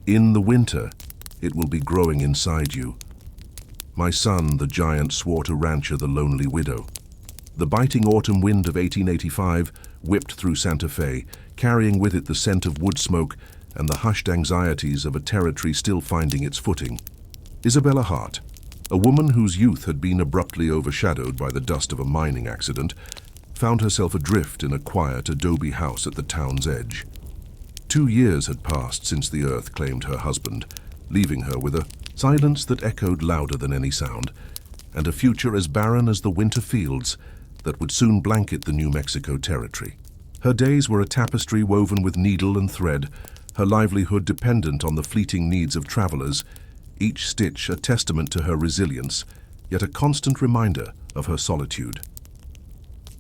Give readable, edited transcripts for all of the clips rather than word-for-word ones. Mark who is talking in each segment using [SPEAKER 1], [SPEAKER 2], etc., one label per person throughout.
[SPEAKER 1] In the winter, it will be growing inside you. My son, the giant, swore to rancher the lonely widow. The biting autumn wind of 1885 whipped through Santa Fe, carrying with it the scent of wood smoke and the hushed anxieties of a territory still finding its footing. Isabella Hart, a woman whose youth had been abruptly overshadowed by the dust of a mining accident, found herself adrift in a quiet adobe house at the town's edge. 2 years had passed since the earth claimed her husband, leaving her with a silence that echoed louder than any sound, and a future as barren as the winter fields that would soon blanket the New Mexico territory. Her days were a tapestry woven with needle and thread, her livelihood dependent on the fleeting needs of travelers, each stitch a testament to her resilience, yet a constant reminder of her solitude.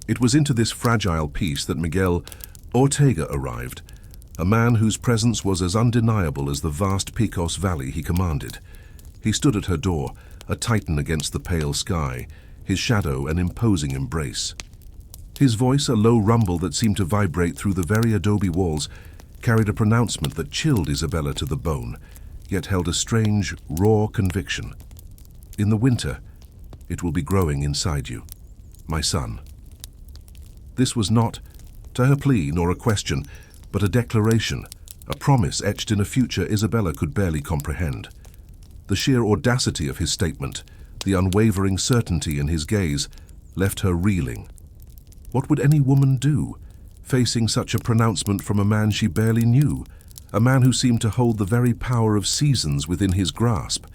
[SPEAKER 1] It was into this fragile piece that Miguel Ortega arrived, a man whose presence was as undeniable as the vast Pecos Valley he commanded. He stood at her door, a titan against the pale sky, his shadow an imposing embrace. His voice, a low rumble that seemed to vibrate through the very adobe walls, carried a pronouncement that chilled Isabella to the bone, yet held a strange, raw conviction. In the winter, it will be growing inside you, my son. This was not, to her plea, nor a question, but a declaration, a promise etched in a future Isabella could barely comprehend. The sheer audacity of his statement, the unwavering certainty in his gaze, left her reeling. What would any woman do, facing such a pronouncement from a man she barely knew, a man who seemed to hold the very power of seasons within his grasp?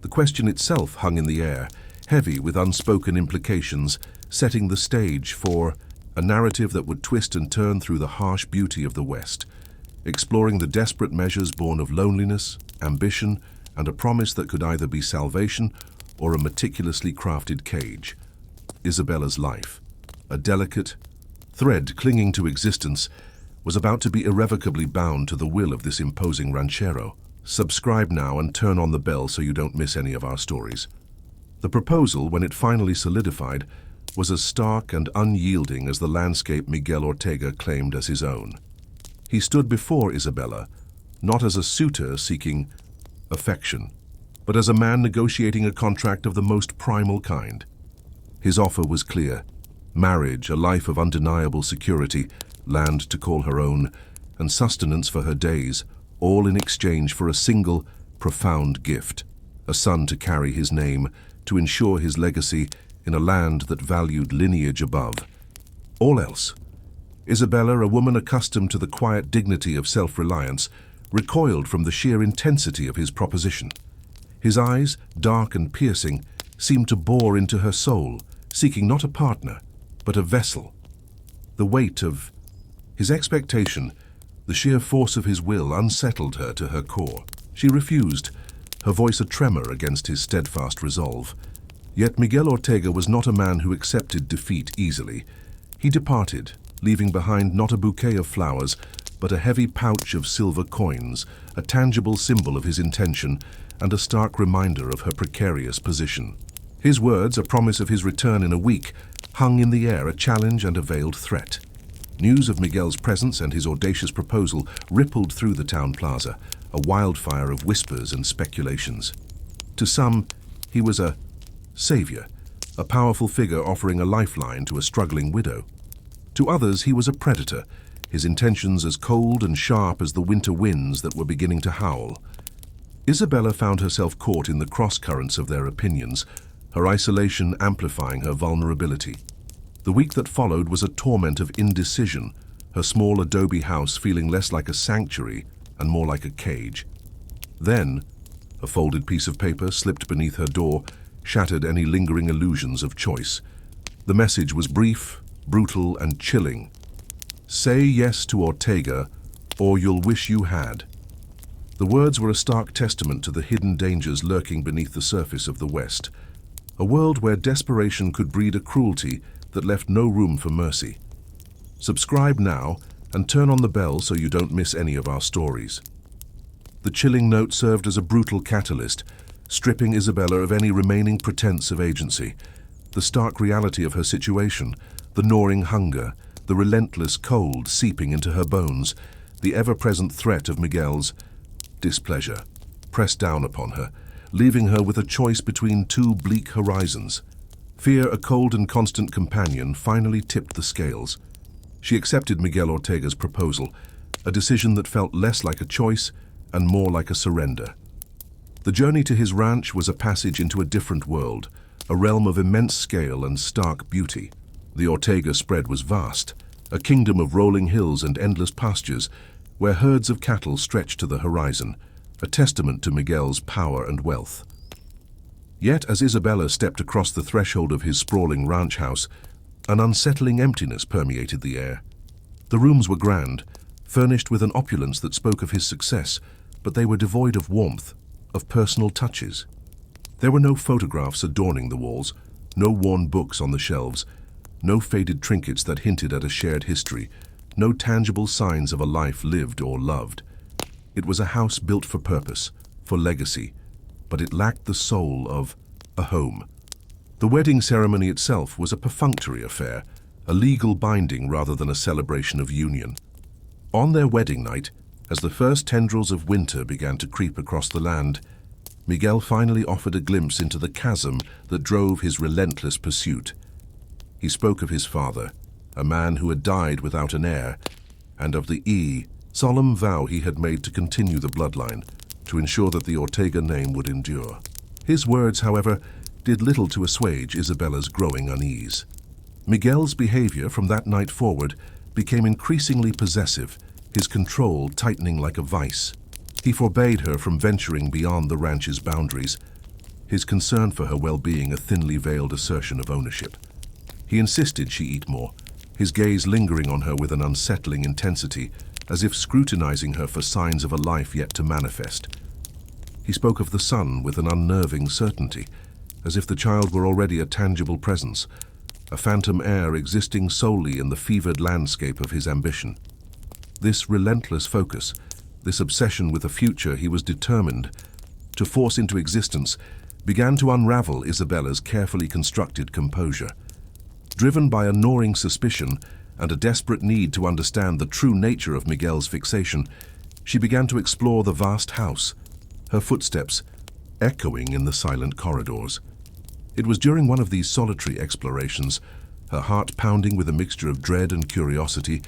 [SPEAKER 1] The question itself hung in the air, heavy with unspoken implications, setting the stage for a narrative that would twist and turn through the harsh beauty of the West, exploring the desperate measures born of loneliness, ambition, and a promise that could either be salvation or a meticulously crafted cage. Isabella's life, a delicate thread clinging to existence, was about to be irrevocably bound to the will of this imposing ranchero. Subscribe now and turn on the bell so you don't miss any of our stories. The proposal, when it finally solidified, was as stark and unyielding as the landscape Miguel Ortega claimed as his own. He stood before Isabella, not as a suitor seeking affection, but as a man negotiating a contract of the most primal kind. His offer was clear: marriage, a life of undeniable security, land to call her own, and sustenance for her days, all in exchange for a single, profound gift: a son to carry his name, to ensure his legacy in a land that valued lineage above all else. Isabella, a woman accustomed to the quiet dignity of self-reliance, recoiled from the sheer intensity of his proposition. His eyes, dark and piercing, seemed to bore into her soul, seeking not a partner, but a vessel. The weight of his expectation, the sheer force of his will, unsettled her to her core. She refused, her voice a tremor against his steadfast resolve. Yet Miguel Ortega was not a man who accepted defeat easily. He departed, leaving behind not a bouquet of flowers, but a heavy pouch of silver coins, a tangible symbol of his intention and a stark reminder of her precarious position. His words, a promise of his return in a week, hung in the air, a challenge and a veiled threat. News of Miguel's presence and his audacious proposal rippled through the town plaza, a wildfire of whispers and speculations. To some, he was a savior, a powerful figure offering a lifeline to a struggling widow. To others, he was a predator, his intentions as cold and sharp as the winter winds that were beginning to howl. Isabella found herself caught in the cross-currents of their opinions, her isolation amplifying her vulnerability. The week that followed was a torment of indecision, her small adobe house feeling less like a sanctuary and more like a cage. Then, a folded piece of paper slipped beneath her door, shattered any lingering illusions of choice. The message was brief, brutal, and chilling. Say yes to Ortega, or you'll wish you had. The words were a stark testament to the hidden dangers lurking beneath the surface of the West, a world where desperation could breed a cruelty that left no room for mercy. Subscribe now and turn on the bell so you don't miss any of our stories. The chilling note served as a brutal catalyst, stripping Isabella of any remaining pretense of agency. The stark reality of her situation, the gnawing hunger, the relentless cold seeping into her bones, the ever-present threat of Miguel's displeasure, pressed down upon her, leaving her with a choice between two bleak horizons. Fear, a cold and constant companion, finally tipped the scales. She accepted Miguel Ortega's proposal, a decision that felt less like a choice and more like a surrender. The journey to his ranch was a passage into a different world, a realm of immense scale and stark beauty. The Ortega spread was vast, a kingdom of rolling hills and endless pastures, where herds of cattle stretched to the horizon, a testament to Miguel's power and wealth. Yet, as Isabella stepped across the threshold of his sprawling ranch house, an unsettling emptiness permeated the air. The rooms were grand, furnished with an opulence that spoke of his success, but they were devoid of warmth, of personal touches. There were no photographs adorning the walls, no worn books on the shelves, no faded trinkets that hinted at a shared history, no tangible signs of a life lived or loved. It was a house built for purpose, for legacy, but it lacked the soul of a home. The wedding ceremony itself was a perfunctory affair, a legal binding rather than a celebration of union. On their wedding night, as the first tendrils of winter began to creep across the land, Miguel finally offered a glimpse into the chasm that drove his relentless pursuit. He spoke of his father, a man who had died without an heir, and of the solemn vow he had made to continue the bloodline, to ensure that the Ortega name would endure. His words, however, did little to assuage Isabella's growing unease. Miguel's behavior from that night forward became increasingly possessive, his control tightening like a vice. He forbade her from venturing beyond the ranch's boundaries, his concern for her well-being a thinly veiled assertion of ownership. He insisted she eat more, his gaze lingering on her with an unsettling intensity, as if scrutinizing her for signs of a life yet to manifest. He spoke of the son with an unnerving certainty, as if the child were already a tangible presence, a phantom heir existing solely in the fevered landscape of his ambition. This relentless focus, this obsession with a future he was determined to force into existence, began to unravel Isabella's carefully constructed composure. Driven by a gnawing suspicion and a desperate need to understand the true nature of Miguel's fixation, she began to explore the vast house, her footsteps echoing in the silent corridors. It was during one of these solitary explorations, her heart pounding with a mixture of dread and curiosity,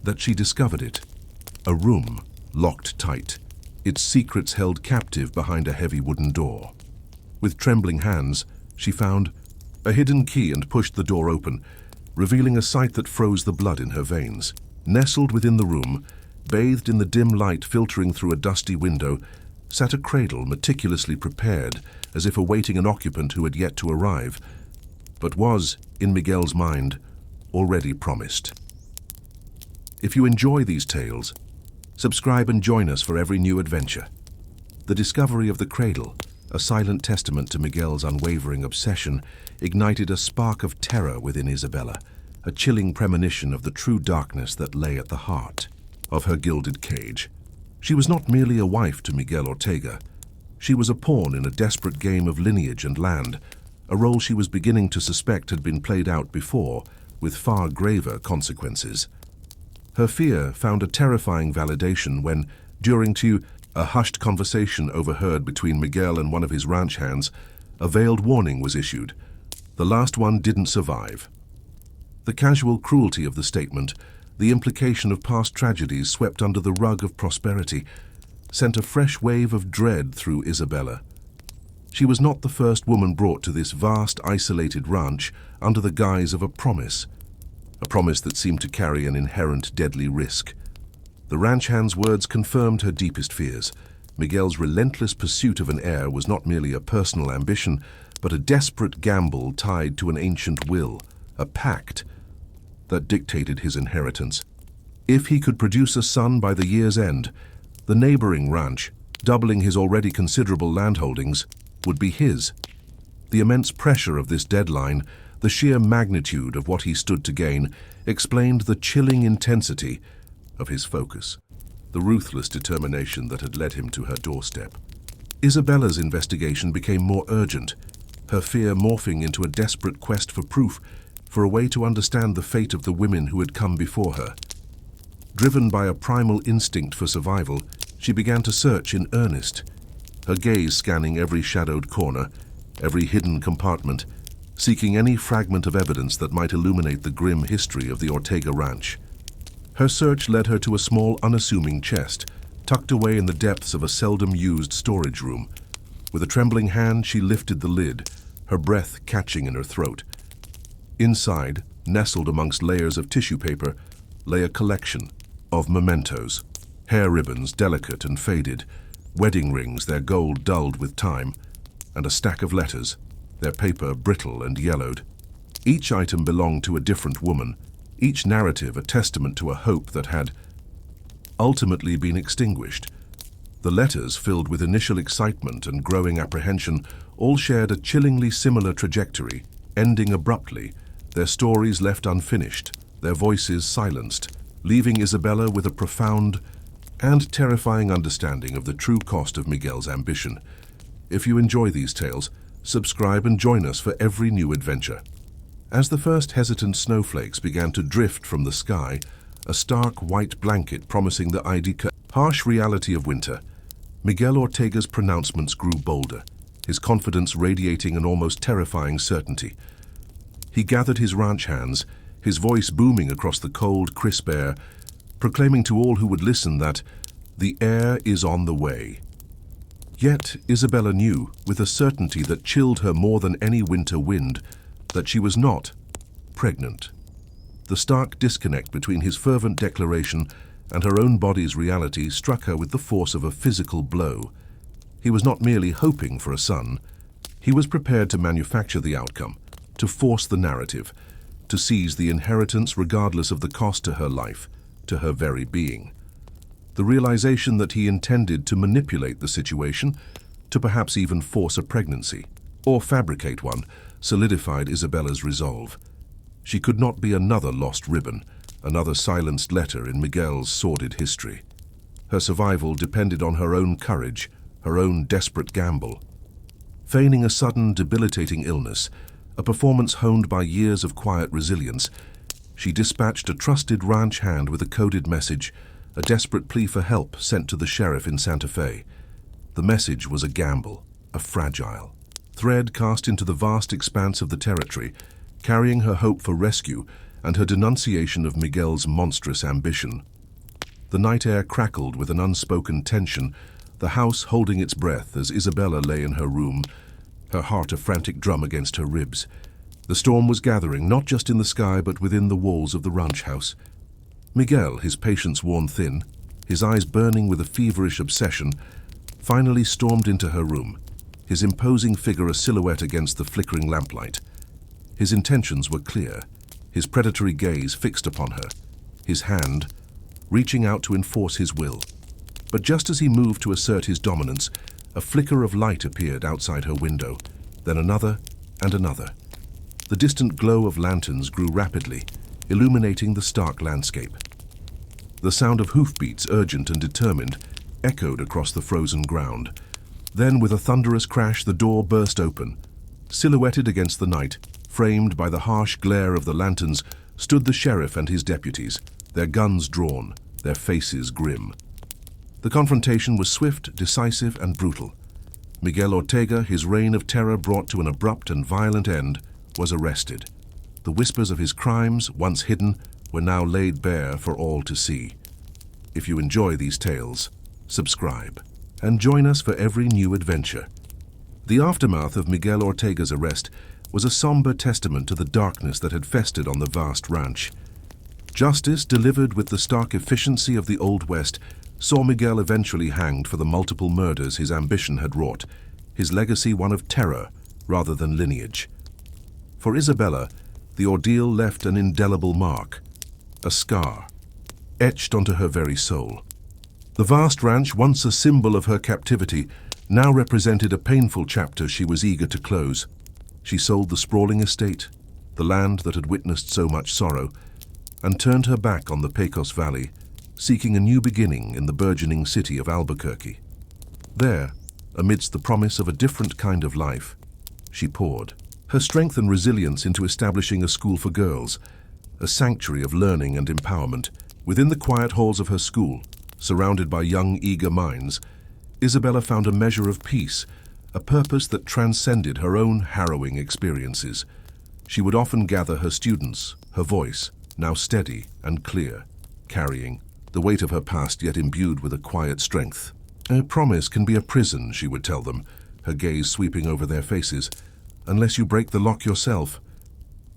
[SPEAKER 1] that she discovered it. A room, locked tight, its secrets held captive behind a heavy wooden door. With trembling hands, she found a hidden key and pushed the door open, revealing a sight that froze the blood in her veins. Nestled within the room, bathed in the dim light filtering through a dusty window, sat a cradle meticulously prepared, as if awaiting an occupant who had yet to arrive, but was, in Miguel's mind, already promised. If you enjoy these tales, subscribe and join us for every new adventure. The discovery of the cradle, a silent testament to Miguel's unwavering obsession, ignited a spark of terror within Isabella, a chilling premonition of the true darkness that lay at the heart of her gilded cage. She was not merely a wife to Miguel Ortega. She was a pawn in a desperate game of lineage and land, a role she was beginning to suspect had been played out before, with far graver consequences. Her fear found a terrifying validation when, during a hushed conversation overheard between Miguel and one of his ranch hands, a veiled warning was issued. The last one didn't survive. The casual cruelty of the statement, the implication of past tragedies swept under the rug of prosperity, sent a fresh wave of dread through Isabella. She was not the first woman brought to this vast, isolated ranch under the guise of a promise that seemed to carry an inherent deadly risk. The ranch hand's words confirmed her deepest fears. Miguel's relentless pursuit of an heir was not merely a personal ambition, but a desperate gamble tied to an ancient will, a pact that dictated his inheritance. If he could produce a son by the year's end, the neighboring ranch, doubling his already considerable landholdings, would be his. The immense pressure of this deadline, the sheer magnitude of what he stood to gain, explained the chilling intensity of his focus, the ruthless determination that had led him to her doorstep. Isabella's investigation became more urgent, her fear morphing into a desperate quest for proof, for a way to understand the fate of the women who had come before her. Driven by a primal instinct for survival, She began to search in earnest, her gaze scanning every shadowed corner, every hidden compartment, seeking any fragment of evidence that might illuminate the grim history of the Ortega Ranch. Her search led her to a small, unassuming chest, tucked away in the depths of a seldom-used storage room. With a trembling hand, she lifted the lid, her breath catching in her throat. Inside, nestled amongst layers of tissue paper, lay a collection of mementos. Hair ribbons, delicate and faded, wedding rings, their gold dulled with time, and a stack of letters, their paper brittle and yellowed. Each item belonged to a different woman, each narrative a testament to a hope that had ultimately been extinguished. The letters, filled with initial excitement and growing apprehension, all shared a chillingly similar trajectory, ending abruptly, their stories left unfinished, their voices silenced, leaving Isabella with a profound and terrifying understanding of the true cost of Miguel's ambition. If you enjoy these tales, subscribe and join us for every new adventure. As the first hesitant snowflakes began to drift from the sky, a stark white blanket promising the harsh reality of winter, Miguel Ortega's pronouncements grew bolder, his confidence radiating an almost terrifying certainty. He gathered his ranch hands, his voice booming across the cold, crisp air, proclaiming to all who would listen that the heir is on the way. Yet Isabella knew, with a certainty that chilled her more than any winter wind, that she was not pregnant. The stark disconnect between his fervent declaration and her own body's reality struck her with the force of a physical blow. He was not merely hoping for a son. He was prepared to manufacture the outcome, to force the narrative, to seize the inheritance regardless of the cost to her life, to her very being. The realization that he intended to manipulate the situation, to perhaps even force a pregnancy, or fabricate one, solidified Isabella's resolve. She could not be another lost ribbon, another silenced letter in Miguel's sordid history. Her survival depended on her own courage, her own desperate gamble. Feigning a sudden, debilitating illness, a performance honed by years of quiet resilience, she dispatched a trusted ranch hand with a coded message, a desperate plea for help sent to the sheriff in Santa Fe. The message was a gamble, a fragile thread cast into the vast expanse of the territory, carrying her hope for rescue and her denunciation of Miguel's monstrous ambition. The night air crackled with an unspoken tension, the house holding its breath as Isabella lay in her room, her heart a frantic drum against her ribs. The storm was gathering, not just in the sky but within the walls of the ranch house. Miguel, his patience worn thin, his eyes burning with a feverish obsession, finally stormed into her room, his imposing figure a silhouette against the flickering lamplight. His intentions were clear, his predatory gaze fixed upon her, his hand reaching out to enforce his will. But just as he moved to assert his dominance, a flicker of light appeared outside her window, then another and another. The distant glow of lanterns grew rapidly, illuminating the stark landscape. The sound of hoofbeats, urgent and determined, echoed across the frozen ground. Then, with a thunderous crash, the door burst open. Silhouetted against the night, framed by the harsh glare of the lanterns, stood the sheriff and his deputies, their guns drawn, their faces grim. The confrontation was swift, decisive, and brutal. Miguel Ortega, his reign of terror brought to an abrupt and violent end, was arrested. The whispers of his crimes, once hidden, were now laid bare for all to see. If you enjoy these tales, subscribe, and join us for every new adventure. The aftermath of Miguel Ortega's arrest was a somber testament to the darkness that had festered on the vast ranch. Justice, delivered with the stark efficiency of the Old West, saw Miguel eventually hanged for the multiple murders his ambition had wrought, his legacy one of terror rather than lineage. For Isabella, the ordeal left an indelible mark, a scar, etched onto her very soul. The vast ranch, once a symbol of her captivity, now represented a painful chapter she was eager to close. She sold the sprawling estate, the land that had witnessed so much sorrow, and turned her back on the Pecos Valley, seeking a new beginning in the burgeoning city of Albuquerque. There, amidst the promise of a different kind of life, she poured her strength and resilience into establishing a school for girls, a sanctuary of learning and empowerment. Within the quiet halls of her school, Surrounded by young, eager minds, Isabella found a measure of peace, a purpose that transcended her own harrowing experiences. She would often gather her students, her voice, now steady and clear, carrying the weight of her past yet imbued with a quiet strength. "A promise can be a prison," she would tell them, her gaze sweeping over their faces, "unless you break the lock yourself."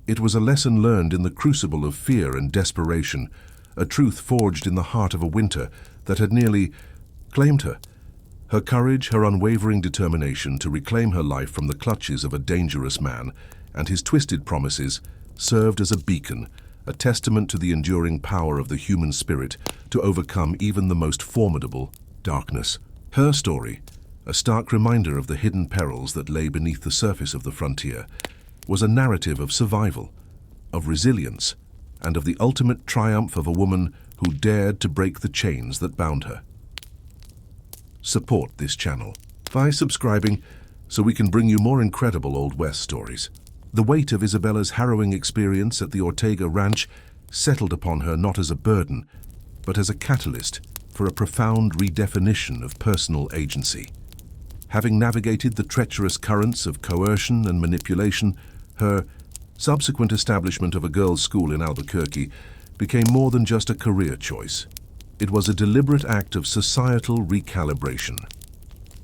[SPEAKER 1] It was a lesson learned in the crucible of fear and desperation, a truth forged in the heart of a winter that had nearly claimed her. Her courage, her unwavering determination to reclaim her life from the clutches of a dangerous man and his twisted promises served as a beacon, a testament to the enduring power of the human spirit to overcome even the most formidable darkness. Her story, a stark reminder of the hidden perils that lay beneath the surface of the frontier, was a narrative of survival, of resilience, and of the ultimate triumph of a woman who dared to break the chains that bound her. Support this channel by subscribing so we can bring you more incredible Old West stories. The weight of Isabella's harrowing experience at the Ortega Ranch settled upon her not as a burden, but as a catalyst for a profound redefinition of personal agency. Having navigated the treacherous currents of coercion and manipulation, her subsequent establishment of a girls' school in Albuquerque became more than just a career choice. It was a deliberate act of societal recalibration.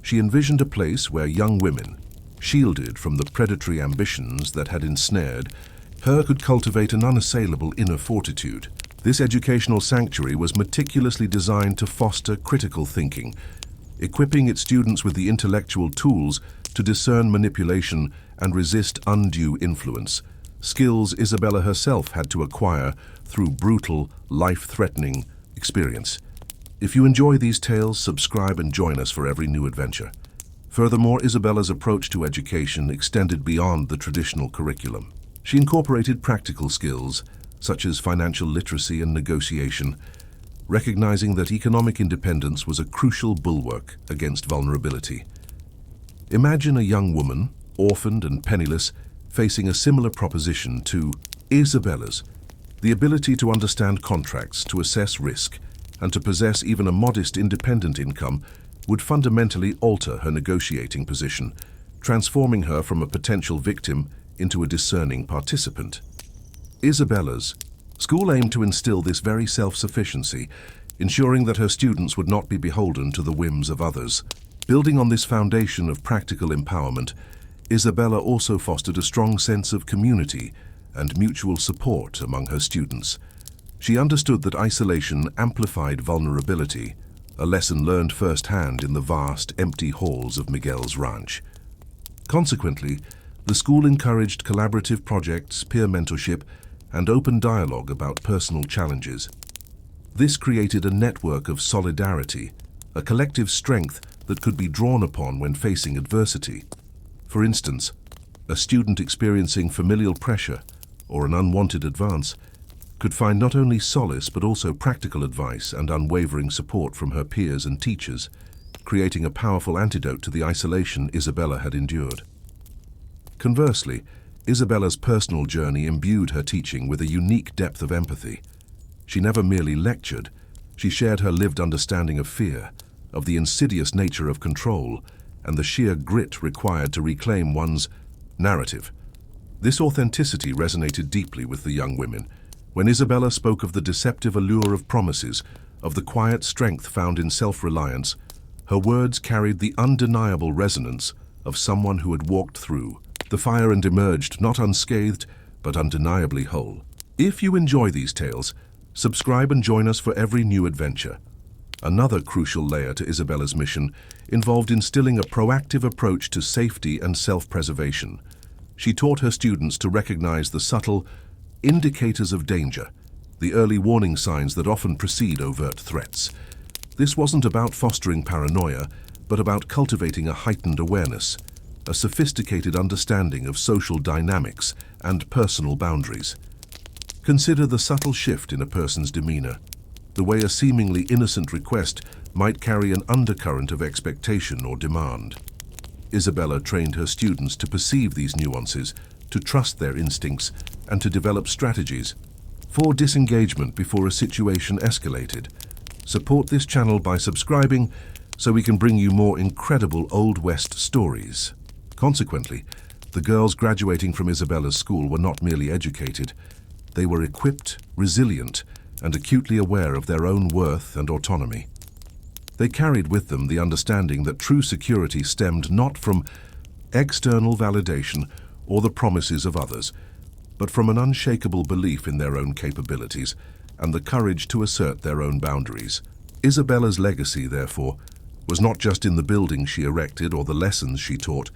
[SPEAKER 1] She envisioned a place where young women, shielded from the predatory ambitions that had ensnared her, could cultivate an unassailable inner fortitude. This educational sanctuary was meticulously designed to foster critical thinking, equipping its students with the intellectual tools to discern manipulation and resist undue influence, skills Isabella herself had to acquire through brutal, life-threatening experience. If you enjoy these tales, subscribe and join us for every new adventure. Furthermore, Isabella's approach to education extended beyond the traditional curriculum. She incorporated practical skills, such as financial literacy and negotiation, recognizing that economic independence was a crucial bulwark against vulnerability. Imagine a young woman, orphaned and penniless, facing a similar proposition to Isabella's. The ability to understand contracts, to assess risk, and to possess even a modest independent income would fundamentally alter her negotiating position, transforming her from a potential victim into a discerning participant. Isabella's school aimed to instill this very self-sufficiency, ensuring that her students would not be beholden to the whims of others. Building on this foundation of practical empowerment, Isabella also fostered a strong sense of community and mutual support among her students. She understood that isolation amplified vulnerability, a lesson learned firsthand in the vast, empty halls of Miguel's ranch. Consequently, the school encouraged collaborative projects, peer mentorship, and open dialogue about personal challenges. This created a network of solidarity, a collective strength that could be drawn upon when facing adversity. For instance, a student experiencing familial pressure or an unwanted advance could find not only solace but also practical advice and unwavering support from her peers and teachers, creating a powerful antidote to the isolation Isabella had endured. Conversely, Isabella's personal journey imbued her teaching with a unique depth of empathy. She never merely lectured, she shared her lived understanding of fear, of the insidious nature of control, and the sheer grit required to reclaim one's narrative. This authenticity resonated deeply with the young women. When Isabella spoke of the deceptive allure of promises, of the quiet strength found in self-reliance, her words carried the undeniable resonance of someone who had walked through the fire and emerged not unscathed, but undeniably whole. If you enjoy these tales, subscribe and join us for every new adventure. Another crucial layer to Isabella's mission involved instilling a proactive approach to safety and self-preservation. She taught her students to recognize the subtle indicators of danger, the early warning signs that often precede overt threats. This wasn't about fostering paranoia, but about cultivating a heightened awareness, a sophisticated understanding of social dynamics and personal boundaries. Consider the subtle shift in a person's demeanor, the way a seemingly innocent request might carry an undercurrent of expectation or demand. Isabella trained her students to perceive these nuances, to trust their instincts, and to develop strategies for disengagement before a situation escalated. Support this channel by subscribing so we can bring you more incredible Old West stories. Consequently, the girls graduating from Isabella's school were not merely educated. They were equipped, resilient, and acutely aware of their own worth and autonomy. They carried with them the understanding that true security stemmed not from external validation or the promises of others, but from an unshakable belief in their own capabilities and the courage to assert their own boundaries. Isabella's legacy, therefore, was not just in the building she erected or the lessons she taught,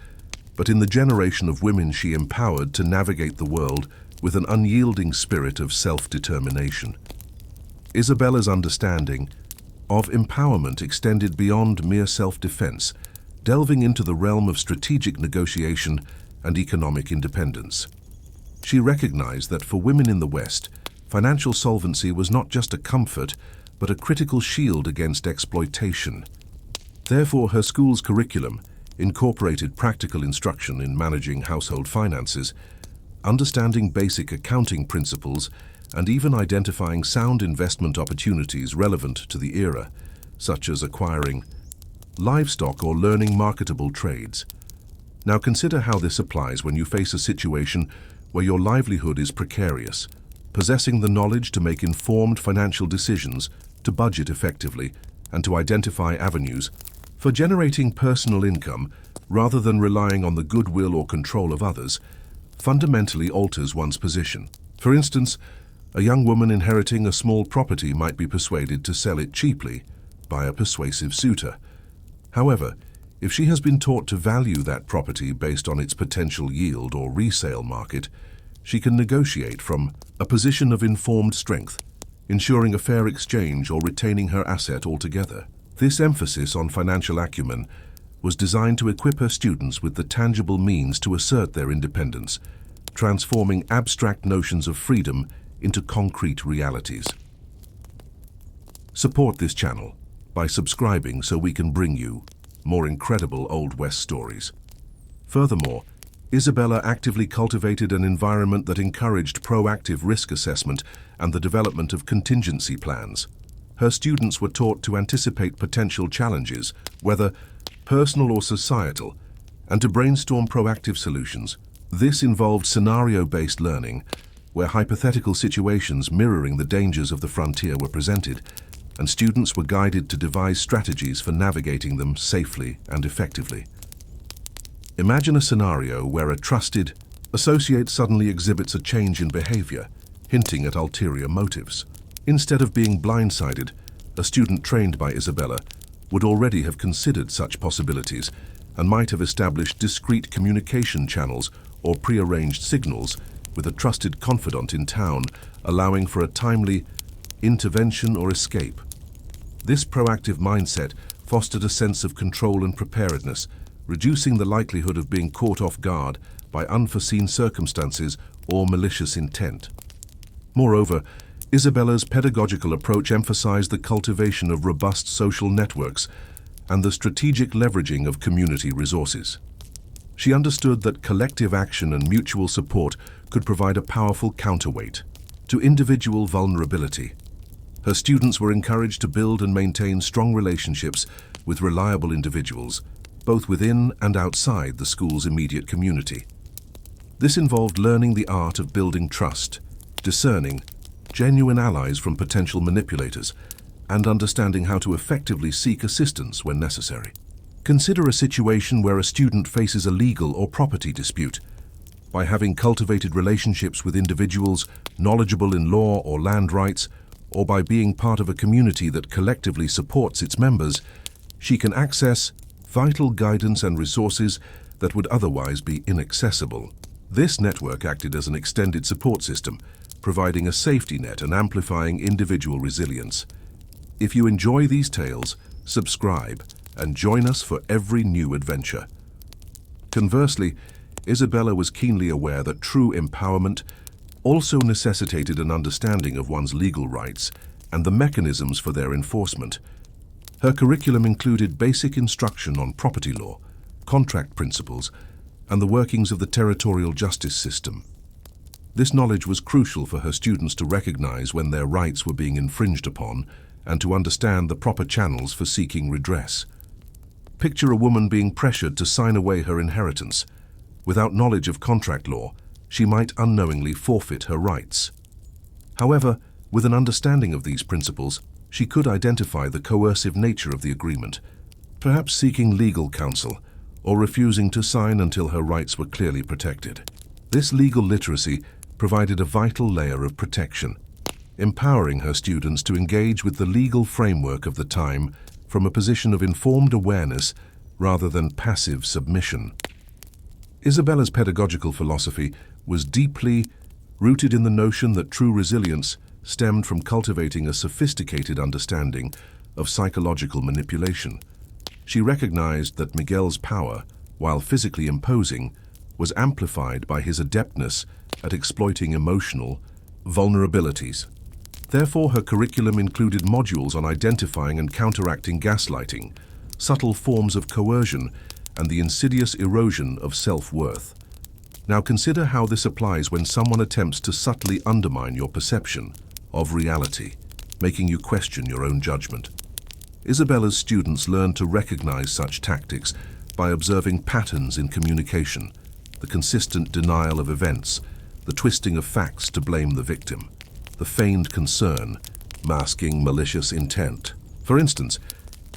[SPEAKER 1] but in the generation of women she empowered to navigate the world with an unyielding spirit of self-determination. Isabella's understanding of empowerment extended beyond mere self-defense, delving into the realm of strategic negotiation and economic independence. She recognized that for women in the West, financial solvency was not just a comfort, but a critical shield against exploitation. Therefore, her school's curriculum incorporated practical instruction in managing household finances, understanding basic accounting principles, and even identifying sound investment opportunities relevant to the era, such as acquiring livestock or learning marketable trades. Now consider how this applies when you face a situation where your livelihood is precarious. Possessing the knowledge to make informed financial decisions, to budget effectively, and to identify avenues for generating personal income rather than relying on the goodwill or control of others, fundamentally alters one's position. For instance, a young woman inheriting a small property might be persuaded to sell it cheaply by a persuasive suitor. However, if she has been taught to value that property based on its potential yield or resale market, she can negotiate from a position of informed strength, ensuring a fair exchange or retaining her asset altogether. This emphasis on financial acumen was designed to equip her students with the tangible means to assert their independence, transforming abstract notions of freedom into concrete realities. Support this channel by subscribing so we can bring you more incredible Old West stories. Furthermore, Isabella actively cultivated an environment that encouraged proactive risk assessment and the development of contingency plans. Her students were taught to anticipate potential challenges, whether personal or societal, and to brainstorm proactive solutions. This involved scenario-based learning, where hypothetical situations mirroring the dangers of the frontier were presented, and students were guided to devise strategies for navigating them safely and effectively. Imagine a scenario where a trusted associate suddenly exhibits a change in behavior, hinting at ulterior motives. Instead of being blindsided, a student trained by Isabella would already have considered such possibilities and might have established discreet communication channels or prearranged signals with a trusted confidant in town, allowing for a timely intervention or escape. This proactive mindset fostered a sense of control and preparedness, reducing the likelihood of being caught off guard by unforeseen circumstances or malicious intent. Moreover, Isabella's pedagogical approach emphasized the cultivation of robust social networks and the strategic leveraging of community resources. She understood that collective action and mutual support could provide a powerful counterweight to individual vulnerability. Her students were encouraged to build and maintain strong relationships with reliable individuals, both within and outside the school's immediate community. This involved learning the art of building trust, discerning genuine allies from potential manipulators, and understanding how to effectively seek assistance when necessary. Consider a situation where a student faces a legal or property dispute. By having cultivated relationships with individuals knowledgeable in law or land rights, or by being part of a community that collectively supports its members, she can access vital guidance and resources that would otherwise be inaccessible. This network acted as an extended support system, providing a safety net and amplifying individual resilience. If you enjoy these tales, subscribe and join us for every new adventure. Conversely, Isabella was keenly aware that true empowerment also necessitated an understanding of one's legal rights and the mechanisms for their enforcement. Her curriculum included basic instruction on property law, contract principles, and the workings of the territorial justice system. This knowledge was crucial for her students to recognize when their rights were being infringed upon and to understand the proper channels for seeking redress. Picture a woman being pressured to sign away her inheritance. Without knowledge of contract law, she might unknowingly forfeit her rights. However, with an understanding of these principles, she could identify the coercive nature of the agreement, perhaps seeking legal counsel or refusing to sign until her rights were clearly protected. This legal literacy provided a vital layer of protection, empowering her students to engage with the legal framework of the time from a position of informed awareness rather than passive submission. Isabella's pedagogical philosophy was deeply rooted in the notion that true resilience stemmed from cultivating a sophisticated understanding of psychological manipulation. She recognized that Miguel's power, while physically imposing, was amplified by his adeptness at exploiting emotional vulnerabilities. Therefore, her curriculum included modules on identifying and counteracting gaslighting, subtle forms of coercion, and the insidious erosion of self-worth. Now consider how this applies when someone attempts to subtly undermine your perception of reality, making you question your own judgment. Isabella's students learned to recognize such tactics by observing patterns in communication, the consistent denial of events, the twisting of facts to blame the victim, the feigned concern, masking malicious intent. For instance,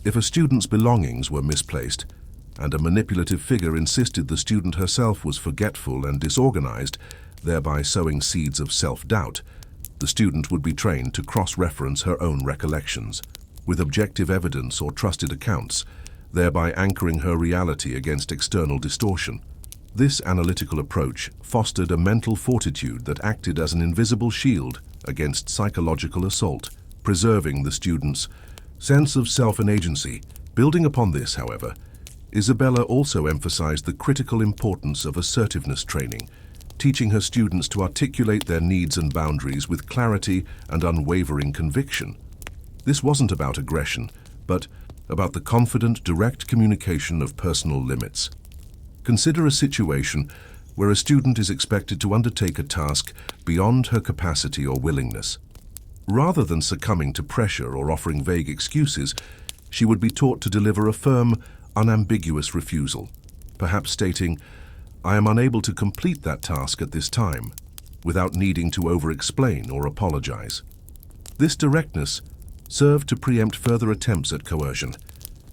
[SPEAKER 1] if a student's belongings were misplaced, and a manipulative figure insisted the student herself was forgetful and disorganized, thereby sowing seeds of self-doubt, the student would be trained to cross-reference her own recollections with objective evidence or trusted accounts, thereby anchoring her reality against external distortion. This analytical approach fostered a mental fortitude that acted as an invisible shield against psychological assault, preserving the student's sense of self and agency. Building upon this, however, Isabella also emphasized the critical importance of assertiveness training, teaching her students to articulate their needs and boundaries with clarity and unwavering conviction. This wasn't about aggression, but about the confident, direct communication of personal limits. Consider a situation where a student is expected to undertake a task beyond her capacity or willingness. Rather than succumbing to pressure or offering vague excuses, she would be taught to deliver a firm, unambiguous refusal, perhaps stating, "I am unable to complete that task at this time," without needing to over-explain or apologize. This directness served to preempt further attempts at coercion,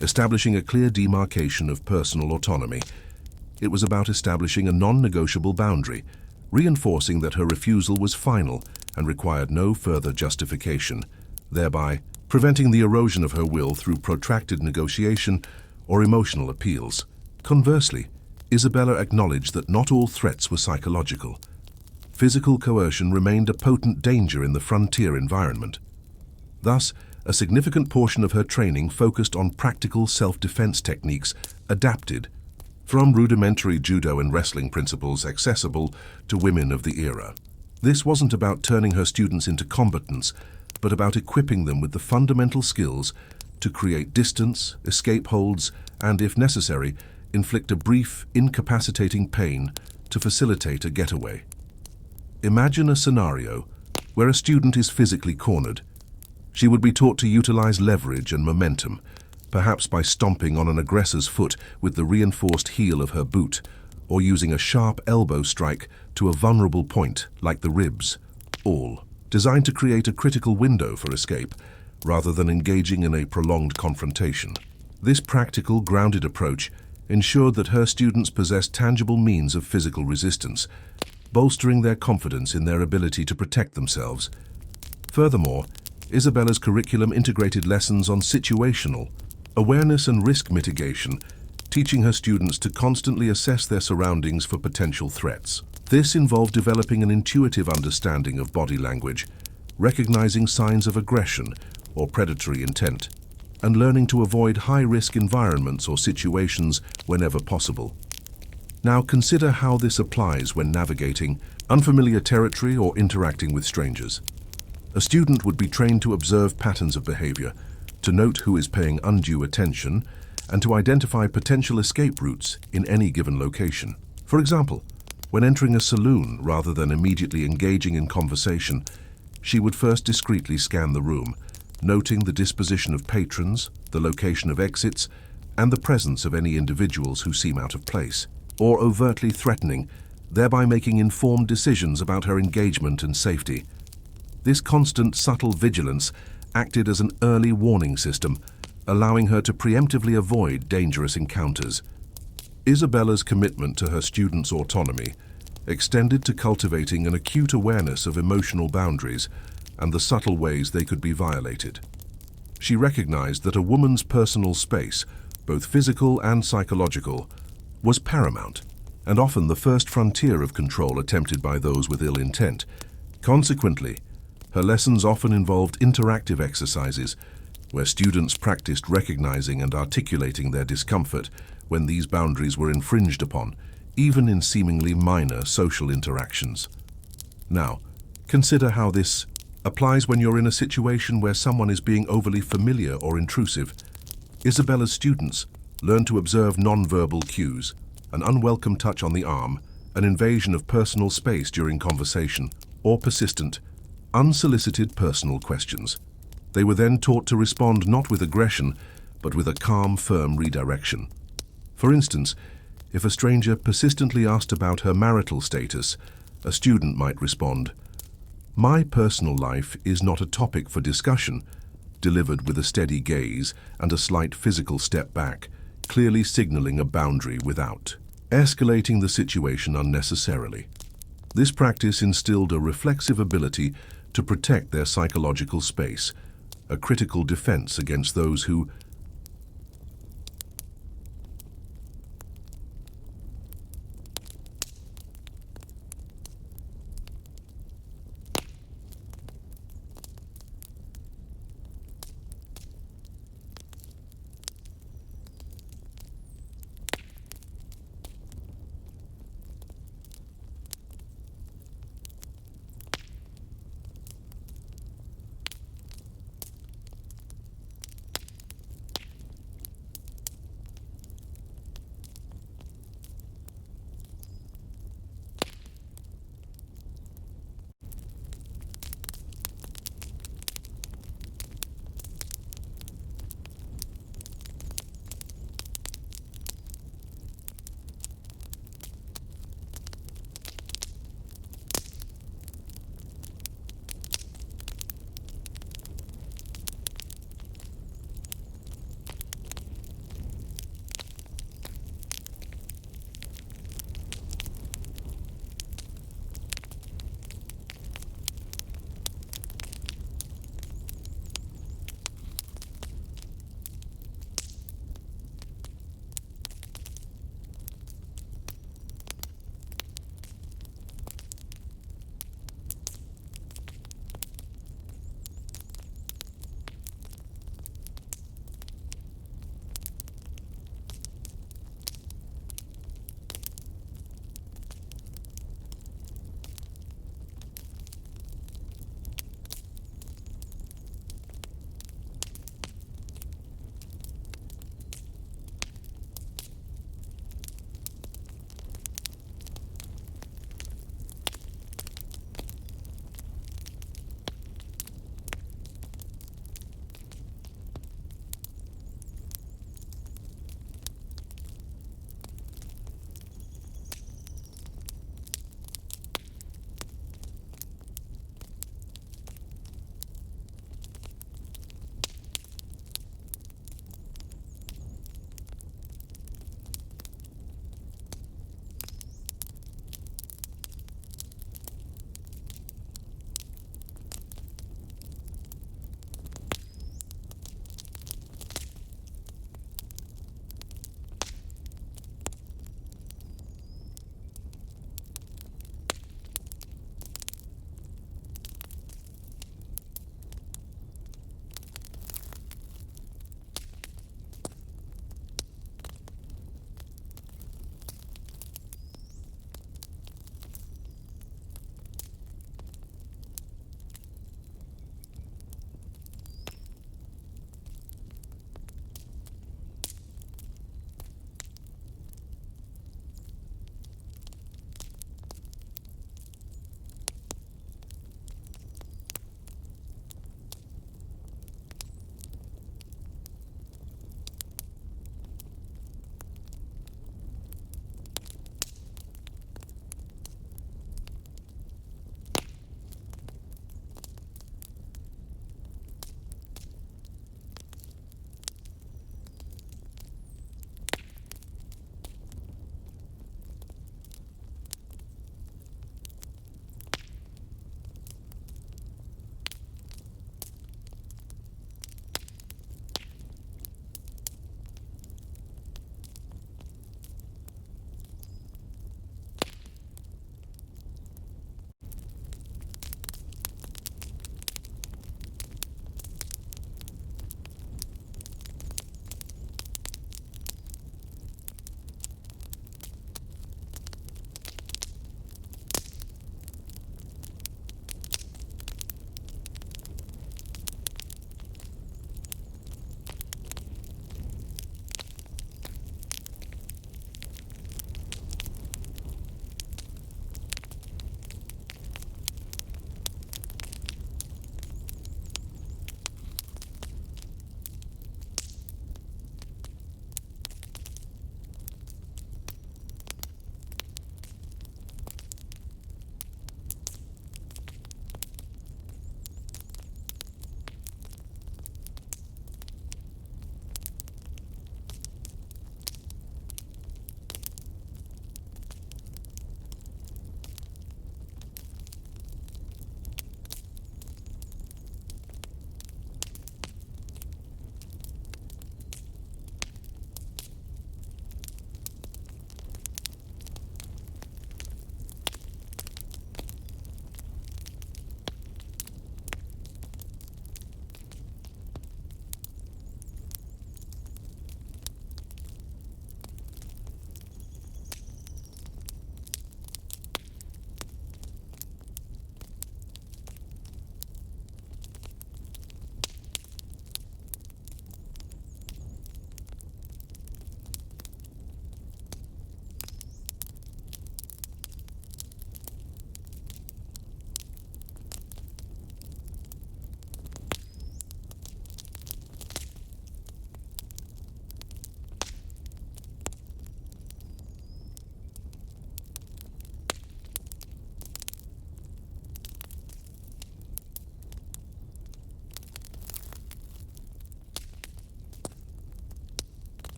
[SPEAKER 1] establishing a clear demarcation of personal autonomy. It was about establishing a non-negotiable boundary, reinforcing that her refusal was final and required no further justification, thereby preventing the erosion of her will through protracted negotiation or emotional appeals. Conversely, Isabella acknowledged that not all threats were psychological. Physical coercion remained a potent danger in the frontier environment. Thus, a significant portion of her training focused on practical self-defense techniques adapted from rudimentary judo and wrestling principles accessible to women of the era. This wasn't about turning her students into combatants, but about equipping them with the fundamental skills to create distance, escape holds, and, if necessary, inflict a brief, incapacitating pain to facilitate a getaway. Imagine a scenario where a student is physically cornered. She would be taught to utilize leverage and momentum, perhaps by stomping on an aggressor's foot with the reinforced heel of her boot, or using a sharp elbow strike to a vulnerable point like the ribs, all designed to create a critical window for escape, rather than engaging in a prolonged confrontation. This practical, grounded approach ensured that her students possessed tangible means of physical resistance, bolstering their confidence in their ability to protect themselves. Furthermore, Isabella's curriculum integrated lessons on situational awareness and risk mitigation, teaching her students to constantly assess their surroundings for potential threats. This involved developing an intuitive understanding of body language, recognizing signs of aggression or predatory intent, and learning to avoid high-risk environments or situations whenever possible. Now consider how this applies when navigating unfamiliar territory or interacting with strangers. A student would be trained to observe patterns of behavior, to note who is paying undue attention, and to identify potential escape routes in any given location. For example, when entering a saloon rather than immediately engaging in conversation, she would first discreetly scan the room, noting the disposition of patrons, the location of exits, and the presence of any individuals who seem out of place, or overtly threatening, thereby making informed decisions about her engagement and safety. This constant subtle vigilance acted as an early warning system, allowing her to preemptively avoid dangerous encounters. Isabella's commitment to her students' autonomy extended to cultivating an acute awareness of emotional boundaries and the subtle ways they could be violated. She recognized that a woman's personal space, both physical and psychological, was paramount and often the first frontier of control attempted by those with ill intent. Consequently, her lessons often involved interactive exercises where students practiced recognizing and articulating their discomfort when these boundaries were infringed upon, even in seemingly minor social interactions. Now, consider how this applies when you're in a situation where someone is being overly familiar or intrusive. Isabella's students learn to observe nonverbal cues, an unwelcome touch on the arm, an invasion of personal space during conversation, or persistent, unsolicited personal questions. They were then taught to respond not with aggression, but with a calm, firm redirection. For instance, if a stranger persistently asked about her marital status, a student might respond, "My personal life is not a topic for discussion," delivered with a steady gaze and a slight physical step back, clearly signaling a boundary without escalating the situation unnecessarily. This practice instilled a reflexive ability to protect their psychological space, a critical defense against those who,